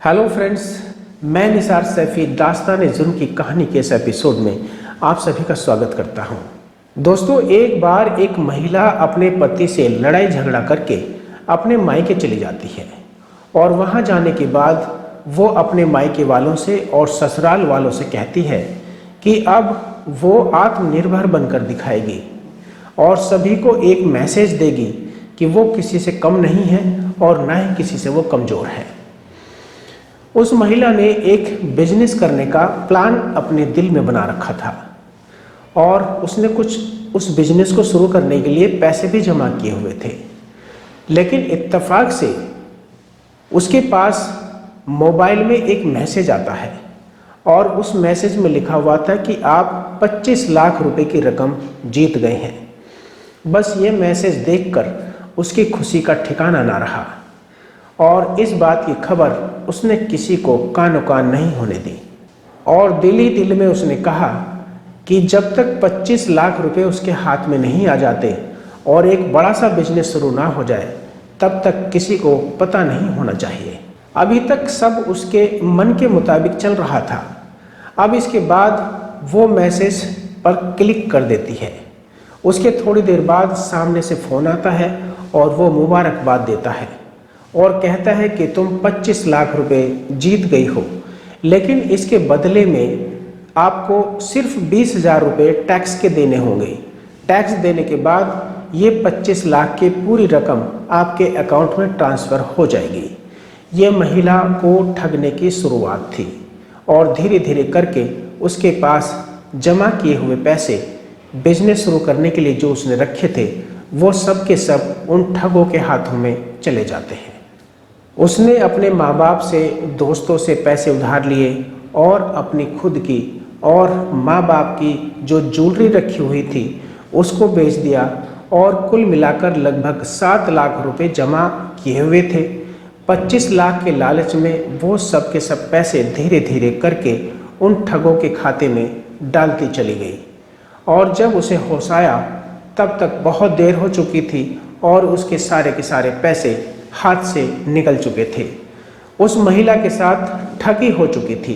Hello friends, मैं निसार सैफी दास्तान-ए-जुर्म की कहानी के इस एपिसोड में आप सभी का स्वागत करता हूं। दोस्तों, एक बार एक महिला अपने पति से लड़ाई झगड़ा करके अपने मायके चली जाती है और वहां जाने के बाद वो अपने मायके वालों से और ससुराल वालों से कहती है कि अब वो आत्मनिर्भर बनकर दिखाएगी और सभी को एक मैसेज देगी कि वो किसी से कम नहीं है और ना ही किसी से वो कमज़ोर है। उस महिला ने एक बिजनेस करने का प्लान अपने दिल में बना रखा था और उसने कुछ उस बिजनेस को शुरू करने के लिए पैसे भी जमा किए हुए थे, लेकिन इत्तेफाक से उसके पास मोबाइल में एक मैसेज आता है और उस मैसेज में लिखा हुआ था कि आप 25 लाख रुपए की रकम जीत गए हैं। बस ये मैसेज देखकर उसकी खुशी का ठिकाना ना रहा और इस बात की खबर उसने किसी को कानो कान नहीं होने दी और दिल ही दिल में उसने कहा कि जब तक 25 लाख रुपए उसके हाथ में नहीं आ जाते और एक बड़ा सा बिजनेस शुरू ना हो जाए तब तक किसी को पता नहीं होना चाहिए। अभी तक सब उसके मन के मुताबिक चल रहा था। अब इसके बाद वो मैसेज पर क्लिक कर देती है। उसके थोड़ी देर बाद सामने से फ़ोन आता है और वो मुबारकबाद देता है और कहता है कि तुम 25 लाख रुपए जीत गई हो, लेकिन इसके बदले में आपको सिर्फ 20,000 रुपये टैक्स के देने होंगे। टैक्स देने के बाद ये 25 लाख की पूरी रकम आपके अकाउंट में ट्रांसफ़र हो जाएगी। ये महिला को ठगने की शुरुआत थी और धीरे धीरे करके उसके पास जमा किए हुए पैसे बिजनेस शुरू करने के लिए जो उसने रखे थे वो सब के सब उन ठगों के हाथों में चले जाते हैं। उसने अपने माँ बाप से, दोस्तों से पैसे उधार लिए और अपनी खुद की और माँ बाप की जो ज्वेलरी रखी हुई थी उसको बेच दिया और कुल मिलाकर लगभग 7 लाख रुपए जमा किए हुए थे। 25 लाख के लालच में वो सब के सब पैसे धीरे धीरे करके उन ठगों के खाते में डालती चली गई और जब उसे होश आया तब तक बहुत देर हो चुकी थी और उसके सारे के सारे पैसे हाथ से निकल चुके थे। उस महिला के साथ ठगी हो चुकी थी।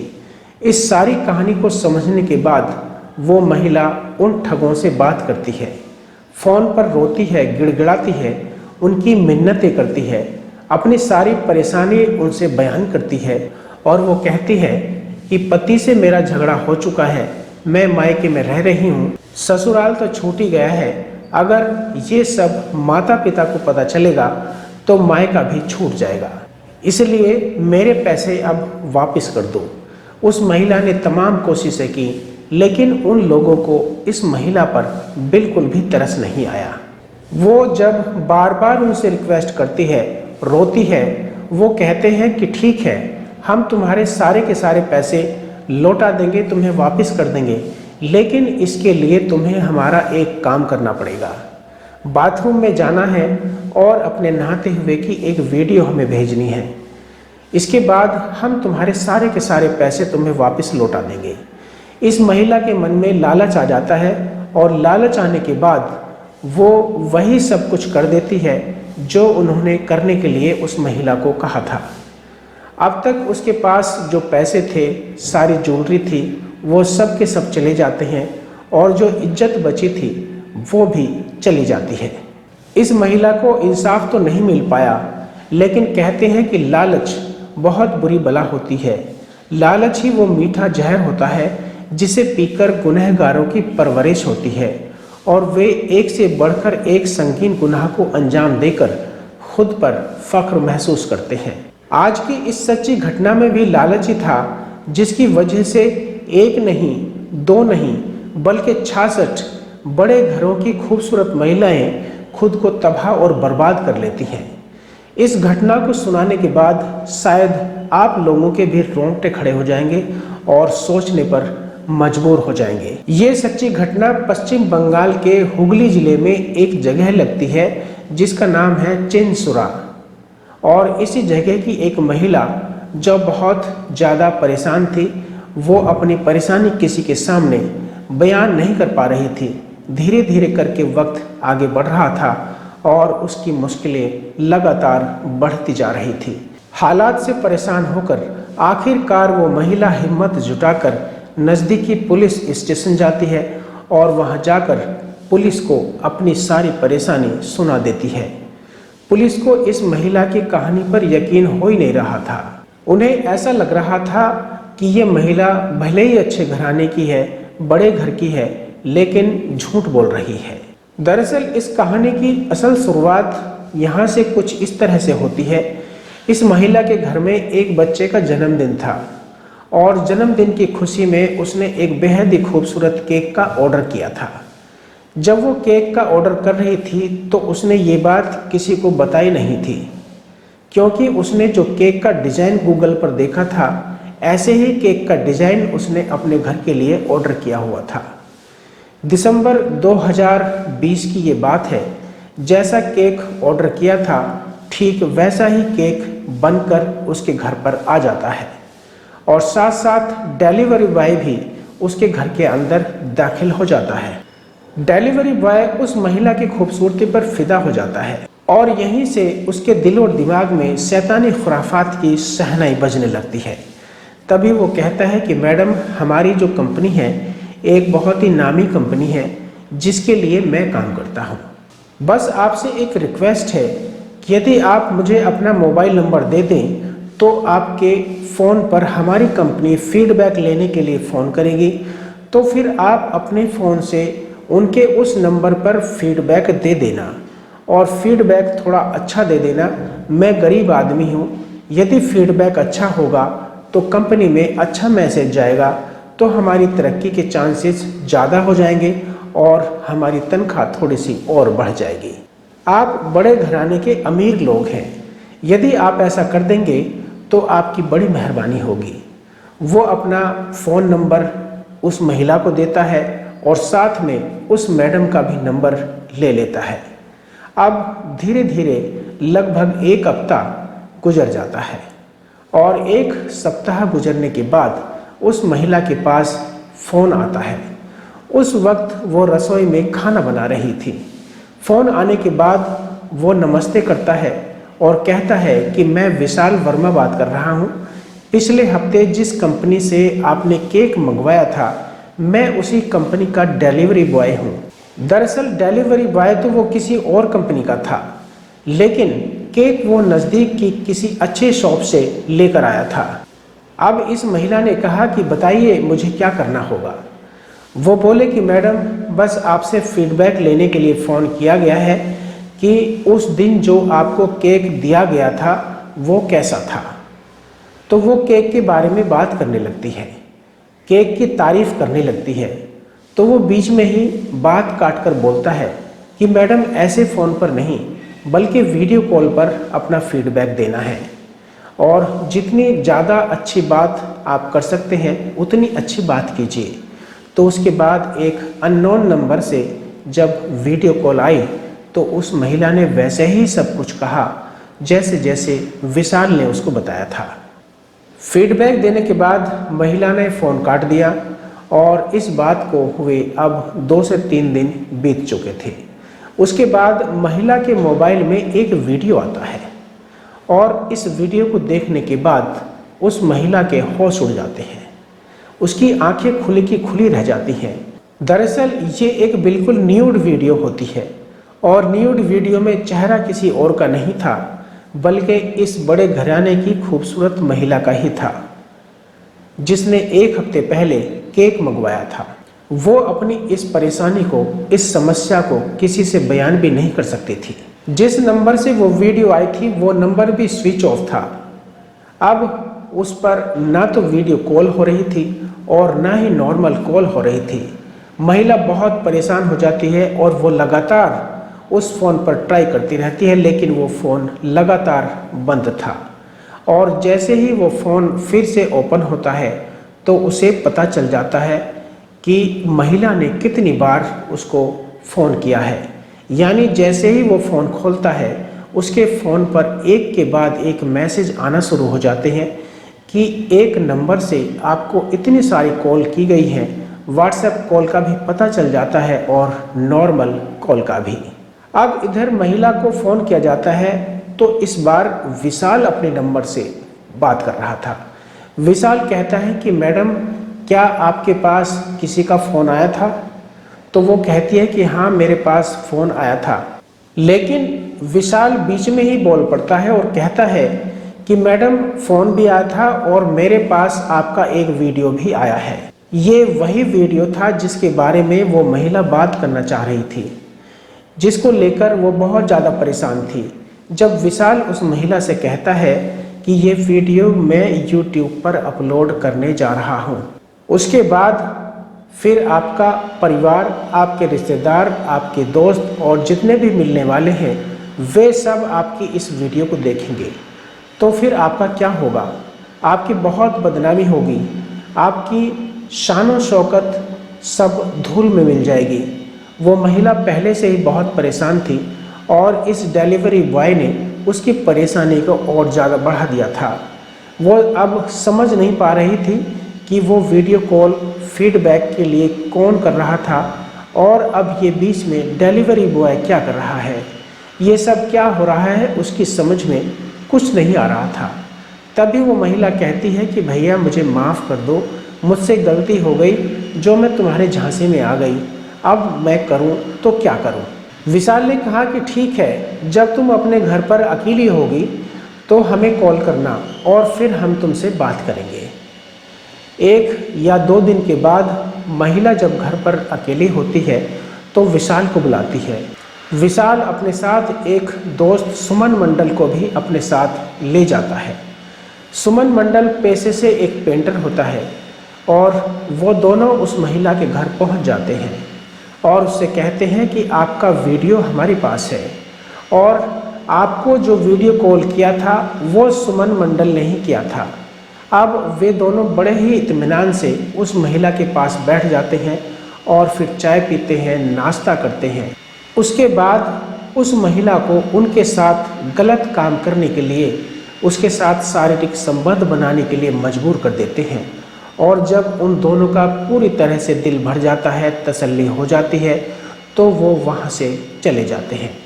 इस सारी कहानी को समझने के बाद वो महिला उन ठगों से बात करती है, फ़ोन पर रोती है, गिड़गिड़ाती है, उनकी मिन्नतें करती है, अपनी सारी परेशानी उनसे बयान करती है और वो कहती है कि पति से मेरा झगड़ा हो चुका है, मैं मायके में रह रही हूँ, ससुराल तो छूट ही गया है, अगर ये सब माता पिता को पता चलेगा तो मायका भी छूट जाएगा, इसलिए मेरे पैसे अब वापस कर दो। उस महिला ने तमाम कोशिशें की, लेकिन उन लोगों को इस महिला पर बिल्कुल भी तरस नहीं आया। वो जब बार बार उनसे रिक्वेस्ट करती है, रोती है, वो कहते हैं कि ठीक है, हम तुम्हारे सारे के सारे पैसे लौटा देंगे, तुम्हें वापस कर देंगे, लेकिन इसके लिए तुम्हें हमारा एक काम करना पड़ेगा। बाथरूम में जाना है और अपने नहाते हुए की एक वीडियो हमें भेजनी है। इसके बाद हम तुम्हारे सारे के सारे पैसे तुम्हें वापस लौटा देंगे। इस महिला के मन में लालच आ जाता है और लालच आने के बाद वो वही सब कुछ कर देती है जो उन्होंने करने के लिए उस महिला को कहा था। अब तक उसके पास जो पैसे थे, सारी ज्वेलरी थी, वो सब के सब चले जाते हैं और जो इज्जत बची थी वो भी चली जाती है। इस महिला को इंसाफ तो नहीं मिल पाया, लेकिन कहते हैं कि लालच बहुत बुरी बला होती है। लालच ही वो मीठा जहर होता है जिसे पीकर गुनहगारों की परवरिश होती है और वे एक से बढ़कर एक संगीन गुनाह को अंजाम देकर खुद पर फख्र महसूस करते हैं। आज की इस सच्ची घटना में भी लालच ही था जिसकी वजह से एक नहीं, दो नहीं, बल्कि 66 बड़े घरों की खूबसूरत महिलाएं खुद को तबाह और बर्बाद कर लेती हैं। इस घटना को सुनाने के बाद शायद आप लोगों के भी रोंगटे खड़े हो जाएंगे और सोचने पर मजबूर हो जाएंगे। ये सच्ची घटना पश्चिम बंगाल के हुगली ज़िले में एक जगह लगती है जिसका नाम है चेनसुरा और इसी जगह की एक महिला जो बहुत ज़्यादा परेशान थी, वो अपनी परेशानी किसी के सामने बयान नहीं कर पा रही थी। धीरे धीरे करके वक्त आगे बढ़ रहा था और उसकी मुश्किलें लगातार बढ़ती जा रही थी। हालात से परेशान होकर आखिरकार वो महिला हिम्मत जुटाकर नज़दीकी पुलिस स्टेशन जाती है और वहां जाकर पुलिस को अपनी सारी परेशानी सुना देती है। पुलिस को इस महिला की कहानी पर यकीन हो ही नहीं रहा था। उन्हें ऐसा लग रहा था कि ये महिला भले ही अच्छे घराने की है, बड़े घर की है, लेकिन झूठ बोल रही है। दरअसल इस कहानी की असल शुरुआत यहाँ से कुछ इस तरह से होती है। इस महिला के घर में एक बच्चे का जन्मदिन था और जन्मदिन की खुशी में उसने एक बेहद ही खूबसूरत केक का ऑर्डर किया था। जब वो केक का ऑर्डर कर रही थी तो उसने ये बात किसी को बताई नहीं थी, क्योंकि उसने जो केक का डिज़ाइन गूगल पर देखा था, ऐसे ही केक का डिज़ाइन उसने अपने घर के लिए ऑर्डर किया हुआ था। दिसंबर 2020 की ये बात है। जैसा केक ऑर्डर किया था, ठीक वैसा ही केक बनकर उसके घर पर आ जाता है और साथ साथ डिलीवरी बॉय भी उसके घर के अंदर दाखिल हो जाता है। डिलीवरी बॉय उस महिला की खूबसूरती पर फिदा हो जाता है और यहीं से उसके दिल और दिमाग में शैतानी खुराफात की शहनाई बजने लगती है। तभी वो कहता है कि मैडम, हमारी जो कंपनी है एक बहुत ही नामी कंपनी है जिसके लिए मैं काम करता हूँ। बस आपसे एक रिक्वेस्ट है कि यदि आप मुझे अपना मोबाइल नंबर दे दें तो आपके फ़ोन पर हमारी कंपनी फीडबैक लेने के लिए फ़ोन करेगी। तो फिर आप अपने फ़ोन से उनके उस नंबर पर फीडबैक दे देना और फीडबैक थोड़ा अच्छा दे देना। मैं गरीब आदमी हूँ, यदि फीडबैक अच्छा होगा तो कंपनी में अच्छा मैसेज जाएगा तो हमारी तरक्की के चांसेस ज़्यादा हो जाएंगे और हमारी तनख्वाह थोड़ी सी और बढ़ जाएगी। आप बड़े घराने के अमीर लोग हैं, यदि आप ऐसा कर देंगे तो आपकी बड़ी मेहरबानी होगी। वो अपना फ़ोन नंबर उस महिला को देता है और साथ में उस मैडम का भी नंबर ले लेता है। अब धीरे धीरे लगभग एक हफ्ता गुजर जाता है और एक सप्ताह गुजरने के बाद उस महिला के पास फ़ोन आता है। उस वक्त वो रसोई में खाना बना रही थी। फ़ोन आने के बाद वो नमस्ते करता है और कहता है कि मैं विशाल वर्मा बात कर रहा हूँ। पिछले हफ्ते जिस कंपनी से आपने केक मंगवाया था, मैं उसी कंपनी का डिलीवरी बॉय हूँ। दरअसल डिलीवरी बॉय तो वो किसी और कंपनी का था, लेकिन केक वो नज़दीक की किसी अच्छे शॉप से लेकर आया था। अब इस महिला ने कहा कि बताइए मुझे क्या करना होगा। वो बोले कि मैडम, बस आपसे फीडबैक लेने के लिए फ़ोन किया गया है कि उस दिन जो आपको केक दिया गया था वो कैसा था। तो वो केक के बारे में बात करने लगती है, केक की तारीफ़ करने लगती है। तो वो बीच में ही बात काट कर बोलता है कि मैडम, ऐसे फ़ोन पर नहीं बल्कि वीडियो कॉल पर अपना फीडबैक देना है और जितनी ज़्यादा अच्छी बात आप कर सकते हैं उतनी अच्छी बात कीजिए। तो उसके बाद एक अननोन नंबर से जब वीडियो कॉल आई तो उस महिला ने वैसे ही सब कुछ कहा जैसे जैसे विशाल ने उसको बताया था। फीडबैक देने के बाद महिला ने फ़ोन काट दिया और इस बात को हुए अब 2 से 3 दिन बीत चुके थे। उसके बाद महिला के मोबाइल में एक वीडियो आता है और इस वीडियो को देखने के बाद उस महिला के होश उड़ जाते हैं। उसकी आंखें खुली की खुली रह जाती हैं। दरअसल ये एक बिल्कुल न्यूड वीडियो होती है और न्यूड वीडियो में चेहरा किसी और का नहीं था बल्कि इस बड़े घराने की खूबसूरत महिला का ही था, जिसने 1 हफ्ते पहले केक मंगवाया था। वो अपनी इस परेशानी को, इस समस्या को किसी से बयान भी नहीं कर सकती थी। जिस नंबर से वो वीडियो आई थी वो नंबर भी स्विच ऑफ था। अब उस पर ना तो वीडियो कॉल हो रही थी और ना ही नॉर्मल कॉल हो रही थी। महिला बहुत परेशान हो जाती है और वो लगातार उस फ़ोन पर ट्राई करती रहती है, लेकिन वो फ़ोन लगातार बंद था। और जैसे ही वो फ़ोन फिर से ओपन होता है तो उसे पता चल जाता है कि महिला ने कितनी बार उसको फ़ोन किया है। यानी जैसे ही वो फ़ोन खोलता है उसके फ़ोन पर एक के बाद एक मैसेज आना शुरू हो जाते हैं कि एक नंबर से आपको इतनी सारी कॉल की गई है। व्हाट्सएप कॉल का भी पता चल जाता है और नॉर्मल कॉल का भी। अब इधर महिला को फ़ोन किया जाता है तो इस बार विशाल अपने नंबर से बात कर रहा था। विशाल कहता है कि मैडम क्या आपके पास किसी का फ़ोन आया था? तो वो कहती है कि हाँ मेरे पास फ़ोन आया था। लेकिन विशाल बीच में ही बोल पड़ता है और कहता है कि मैडम फ़ोन भी आया था और मेरे पास आपका एक वीडियो भी आया है। ये वही वीडियो था जिसके बारे में वो महिला बात करना चाह रही थी, जिसको लेकर वो बहुत ज़्यादा परेशान थी। जब विशाल उस महिला से कहता है कि ये वीडियो मैं YouTube पर अपलोड करने जा रहा हूँ, उसके बाद फिर आपका परिवार, आपके रिश्तेदार, आपके दोस्त और जितने भी मिलने वाले हैं वे सब आपकी इस वीडियो को देखेंगे, तो फिर आपका क्या होगा? आपकी बहुत बदनामी होगी, आपकी शान शौकत सब धूल में मिल जाएगी। वो महिला पहले से ही बहुत परेशान थी और इस डिलीवरी बॉय ने उसकी परेशानी को और ज़्यादा बढ़ा दिया था। वो अब समझ नहीं पा रही थी कि वो वीडियो कॉल फीडबैक के लिए कौन कर रहा था और अब ये बीच में डिलीवरी बॉय क्या कर रहा है। ये सब क्या हो रहा है उसकी समझ में कुछ नहीं आ रहा था। तभी वो महिला कहती है कि भैया मुझे माफ़ कर दो, मुझसे गलती हो गई जो मैं तुम्हारे झांसे में आ गई, अब मैं करूं तो क्या करूं। विशाल ने कहा कि ठीक है, जब तुम अपने घर पर अकेली होगी तो हमें कॉल करना और फिर हम तुमसे बात करेंगे। 1 या 2 दिन के बाद महिला जब घर पर अकेली होती है तो विशाल को बुलाती है। विशाल अपने साथ एक दोस्त सुमन मंडल को भी अपने साथ ले जाता है। सुमन मंडल पेशे से एक पेंटर होता है और वो दोनों उस महिला के घर पहुंच जाते हैं और उससे कहते हैं कि आपका वीडियो हमारे पास है और आपको जो वीडियो कॉल किया था वो सुमन मंडल ने ही किया था। अब वे दोनों बड़े ही इत्मीनान से उस महिला के पास बैठ जाते हैं और फिर चाय पीते हैं, नाश्ता करते हैं। उसके बाद उस महिला को उनके साथ गलत काम करने के लिए, उसके साथ शारीरिक संबंध बनाने के लिए मजबूर कर देते हैं और जब उन दोनों का पूरी तरह से दिल भर जाता है, तसल्ली हो जाती है, तो वो वहाँ से चले जाते हैं।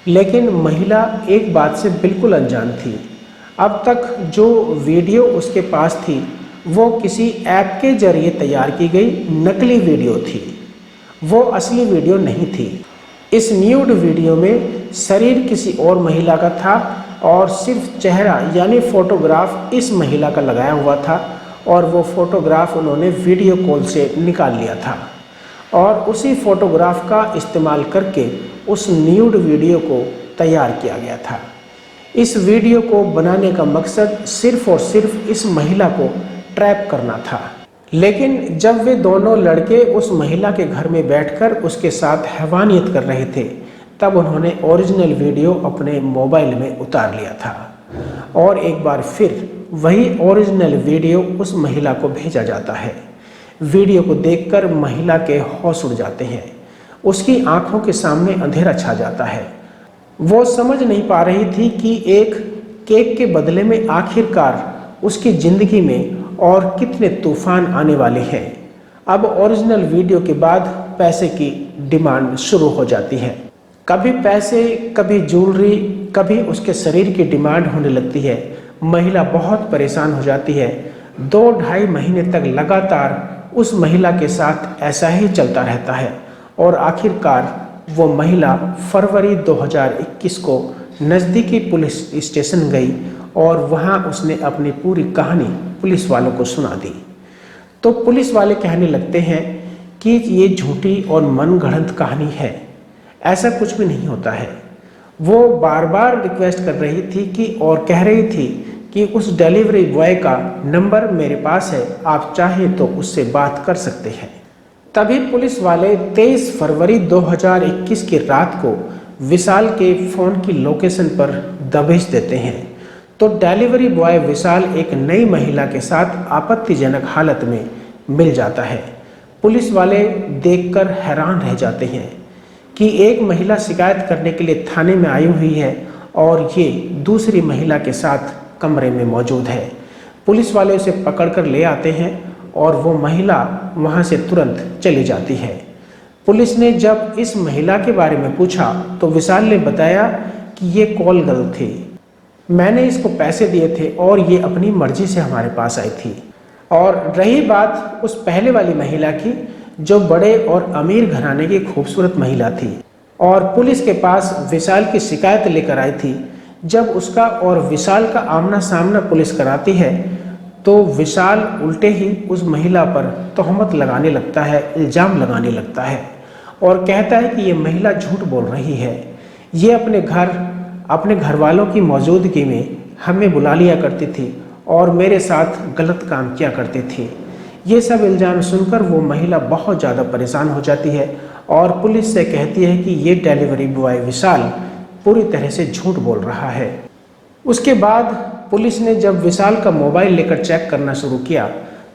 लेकिन महिला एक बात से बिल्कुल अनजान थी। अब तक जो वीडियो उसके पास थी वो किसी ऐप के जरिए तैयार की गई नकली वीडियो थी, वो असली वीडियो नहीं थी। इस न्यूड वीडियो में शरीर किसी और महिला का था और सिर्फ चेहरा यानी फोटोग्राफ इस महिला का लगाया हुआ था और वो फोटोग्राफ उन्होंने वीडियो कॉल से निकाल लिया था और उसी फोटोग्राफ का इस्तेमाल करके उस न्यूड वीडियो को तैयार किया गया था। इस वीडियो को बनाने का मकसद सिर्फ और सिर्फ इस महिला को ट्रैप करना था। लेकिन जब वे दोनों लड़के उस महिला के घर में बैठकर उसके साथ हैवानियत कर रहे थे तब उन्होंने ओरिजिनल वीडियो अपने मोबाइल में उतार लिया था और एक बार फिर वही ओरिजिनल वीडियो उस महिला को भेजा जाता है। वीडियो को देखकर महिला के होश उड़ जाते हैं, उसकी आंखों के सामने अंधेरा छा जाता है। वो समझ नहीं पा रही थी कि एक केक के बदले में आखिरकार उसकी ज़िंदगी में और कितने तूफान आने वाले हैं। अब ओरिजिनल वीडियो के बाद पैसे की डिमांड शुरू हो जाती है। कभी पैसे, कभी ज्वेलरी, कभी उसके शरीर की डिमांड होने लगती है। महिला बहुत परेशान हो जाती है। 2-2.5 महीने तक लगातार उस महिला के साथ ऐसा ही चलता रहता है और आखिरकार वो महिला फरवरी 2021 को नज़दीकी पुलिस स्टेशन गई और वहाँ उसने अपनी पूरी कहानी पुलिस वालों को सुना दी। तो पुलिस वाले कहने लगते हैं कि ये झूठी और मनगढ़ंत कहानी है, ऐसा कुछ भी नहीं होता है। वो बार बार रिक्वेस्ट कर रही थी कि और कह रही थी कि उस डिलीवरी बॉय का नंबर मेरे पास है, आप चाहें तो उससे बात कर सकते हैं। तभी पुलिस वाले 23 फरवरी 2021 की रात को विशाल के फ़ोन की लोकेशन पर दबिश देते हैं तो डिलीवरी बॉय विशाल एक नई महिला के साथ आपत्तिजनक हालत में मिल जाता है। पुलिस वाले देखकर हैरान रह जाते हैं कि एक महिला शिकायत करने के लिए थाने में आई हुई है और ये दूसरी महिला के साथ कमरे में मौजूद है। पुलिस वाले उसे पकड़कर ले आते हैं और वो महिला वहाँ से तुरंत चली जाती है। पुलिस ने जब इस महिला के बारे में पूछा तो विशाल ने बताया कि ये कॉल गलत थी। मैंने इसको पैसे दिए थे और ये अपनी मर्जी से हमारे पास आई थी। और रही बात उस पहले वाली महिला की, जो बड़े और अमीर घराने की खूबसूरत महिला थी और पुलिस के पास विशाल की शिकायत लेकर आई थी। जब उसका और विशाल का आमना सामना पुलिस कराती है तो विशाल उल्टे ही उस महिला पर तोहमत लगाने लगता है, इल्ज़ाम लगाने लगता है और कहता है कि ये महिला झूठ बोल रही है। ये अपने घर वालों की मौजूदगी में हमें बुला लिया करती थी और मेरे साथ गलत काम किया करती थी। ये सब इल्ज़ाम सुनकर वो महिला बहुत ज़्यादा परेशान हो जाती है और पुलिस से कहती है कि ये डिलीवरी बॉय विशाल पूरी तरह से झूठ बोल रहा है। उसके बाद पुलिस ने जब विशाल का मोबाइल लेकर चेक करना शुरू किया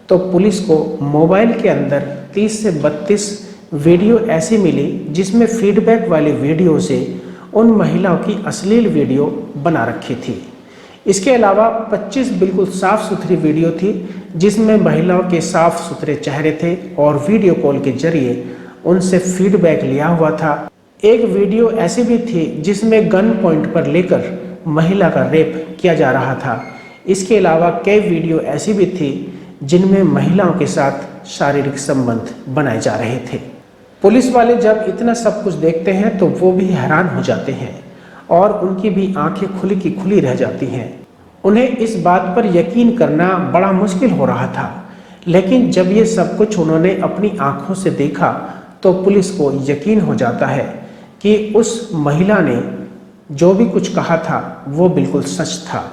तो पुलिस को मोबाइल के अंदर 30 से 32 वीडियो ऐसी मिली जिसमें फीडबैक वाली वीडियो से उन महिलाओं की अश्लील वीडियो बना रखी थी। इसके अलावा 25 बिल्कुल साफ़ सुथरी वीडियो थी जिसमें महिलाओं के साफ सुथरे चेहरे थे और वीडियो कॉल के जरिए उनसे फीडबैक लिया हुआ था। एक वीडियो ऐसी भी थी जिसमें गन पॉइंट पर लेकर महिला का रेप किया जा रहा था। इसके अलावा कई वीडियो ऐसी भी थी जिनमें महिलाओं के साथ शारीरिक संबंध बनाए जा रहे थे। पुलिस वाले जब इतना सब कुछ देखते हैं तो वो भी हैरान हो जाते हैं और उनकी भी आंखें खुली की खुली रह जाती हैं। उन्हें इस बात पर यकीन करना बड़ा मुश्किल हो रहा था, लेकिन जब ये सब कुछ उन्होंने अपनी आंखों से देखा तो पुलिस को यकीन हो जाता है कि उस महिला ने जो भी कुछ कहा था वो बिल्कुल सच था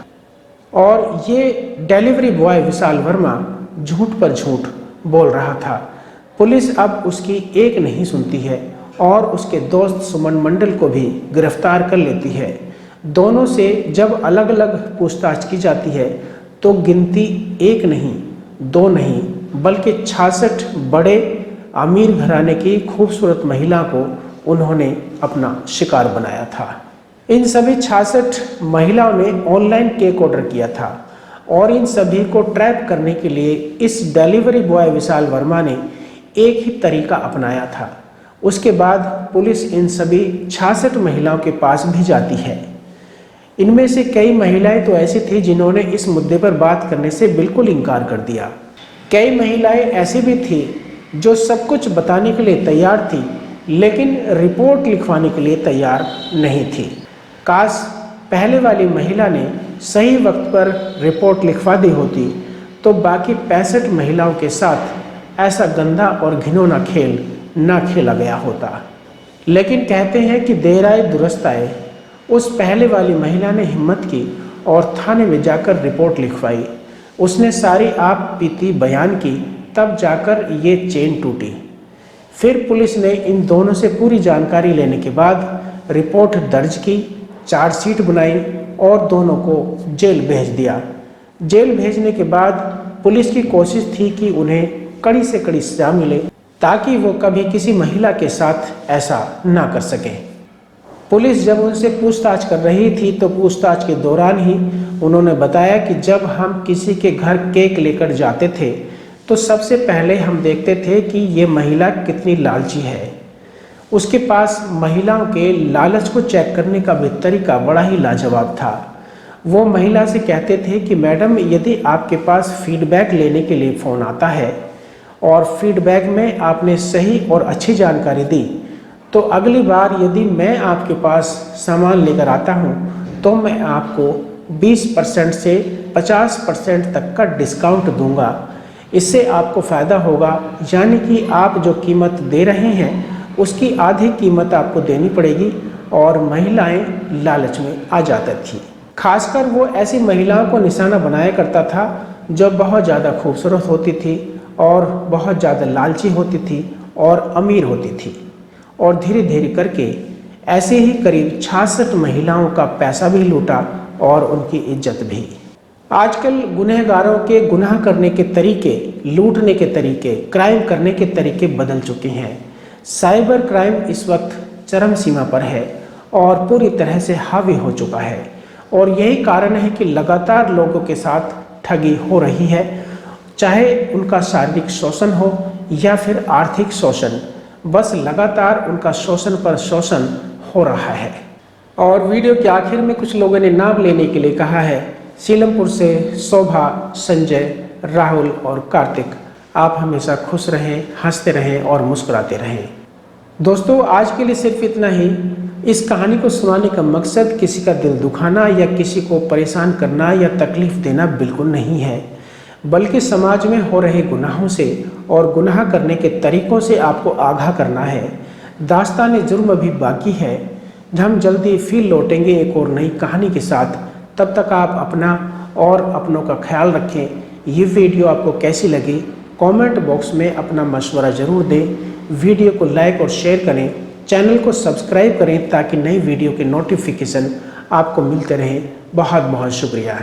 और ये डिलीवरी बॉय विशाल वर्मा झूठ पर झूठ बोल रहा था। पुलिस अब उसकी एक नहीं सुनती है और उसके दोस्त सुमन मंडल को भी गिरफ्तार कर लेती है। दोनों से जब अलग अलग पूछताछ की जाती है तो गिनती एक नहीं, दो नहीं, बल्कि 66 बड़े अमीर घराने की खूबसूरत महिला को उन्होंने अपना शिकार बनाया था। इन सभी 66 महिलाओं ने ऑनलाइन केक ऑर्डर किया था और इन सभी को ट्रैप करने के लिए इस डिलीवरी बॉय विशाल वर्मा ने एक ही तरीका अपनाया था। उसके बाद पुलिस इन सभी 66 महिलाओं के पास भी जाती है। इनमें से कई महिलाएं तो ऐसी थी जिन्होंने इस मुद्दे पर बात करने से बिल्कुल इनकार कर दिया। कई महिलाएं ऐसी भी थी जो सब कुछ बताने के लिए तैयार थी लेकिन रिपोर्ट लिखवाने के लिए तैयार नहीं थी। काश पहले वाली महिला ने सही वक्त पर रिपोर्ट लिखवा दी होती तो बाकी 65 महिलाओं के साथ ऐसा गंदा और घिनौना खेल ना खेला गया होता। लेकिन कहते हैं कि देर आए दुरुस्त आए। उस पहले वाली महिला ने हिम्मत की और थाने में जाकर रिपोर्ट लिखवाई। उसने सारी आप बीती बयान की, तब जाकर ये चेन टूटी। फिर पुलिस ने इन दोनों से पूरी जानकारी लेने के बाद रिपोर्ट दर्ज की, चार्जशीट बनाई और दोनों को जेल भेज दिया। जेल भेजने के बाद पुलिस की कोशिश थी कि उन्हें कड़ी से कड़ी सजा मिले ताकि वो कभी किसी महिला के साथ ऐसा ना कर सकें। पुलिस जब उनसे पूछताछ कर रही थी तो पूछताछ के दौरान ही उन्होंने बताया कि जब हम किसी के घर केक लेकर जाते थे तो सबसे पहले हम देखते थे कि ये महिला कितनी लालची है। उसके पास महिलाओं के लालच को चेक करने का भी तरीका बड़ा ही लाजवाब था। वो महिला से कहते थे कि मैडम, यदि आपके पास फीडबैक लेने के लिए फ़ोन आता है और फीडबैक में आपने सही और अच्छी जानकारी दी तो अगली बार यदि मैं आपके पास सामान लेकर आता हूँ तो मैं आपको 20% से 50% तक का डिस्काउंट दूंगा। इससे आपको फ़ायदा होगा, यानी कि आप जो कीमत दे रहे हैं उसकी आधी कीमत आपको देनी पड़ेगी। और महिलाएं लालच में आ जाती थी। खासकर वो ऐसी महिलाओं को निशाना बनाया करता था जो बहुत ज़्यादा खूबसूरत होती थी और बहुत ज़्यादा लालची होती थी और अमीर होती थी। और धीरे धीरे करके ऐसे ही करीब 66 महिलाओं का पैसा भी लूटा और उनकी इज्जत भी। आजकल गुनहगारों के गुनाह करने के तरीके, लूटने के तरीके, क्राइम करने के तरीके बदल चुके हैं। साइबर क्राइम इस वक्त चरम सीमा पर है और पूरी तरह से हावी हो चुका है और यही कारण है कि लगातार लोगों के साथ ठगी हो रही है, चाहे उनका शारीरिक शोषण हो या फिर आर्थिक शोषण। बस लगातार उनका शोषण पर शोषण हो रहा है। और वीडियो के आखिर में कुछ लोगों ने नाम लेने के लिए कहा है। सीलमपुर से शोभा, संजय, राहुल और कार्तिक। आप हमेशा खुश रहें, हंसते रहें और मुस्कुराते रहें। दोस्तों, आज के लिए सिर्फ इतना ही। इस कहानी को सुनाने का मकसद किसी का दिल दुखाना या किसी को परेशान करना या तकलीफ देना बिल्कुल नहीं है, बल्कि समाज में हो रहे गुनाहों से और गुनाह करने के तरीकों से आपको आगाह करना है। दास्तान जुर्म अभी बाकी है। हम जल्दी फिर लौटेंगे एक और नई कहानी के साथ। तब तक आप अपना और अपनों का ख्याल रखें। ये वीडियो आपको कैसी लगी कमेंट बॉक्स में अपना मशवरा ज़रूर दें। वीडियो को लाइक और शेयर करें, चैनल को सब्सक्राइब करें ताकि नई वीडियो के नोटिफिकेशन आपको मिलते रहें। बहुत बहुत शुक्रिया।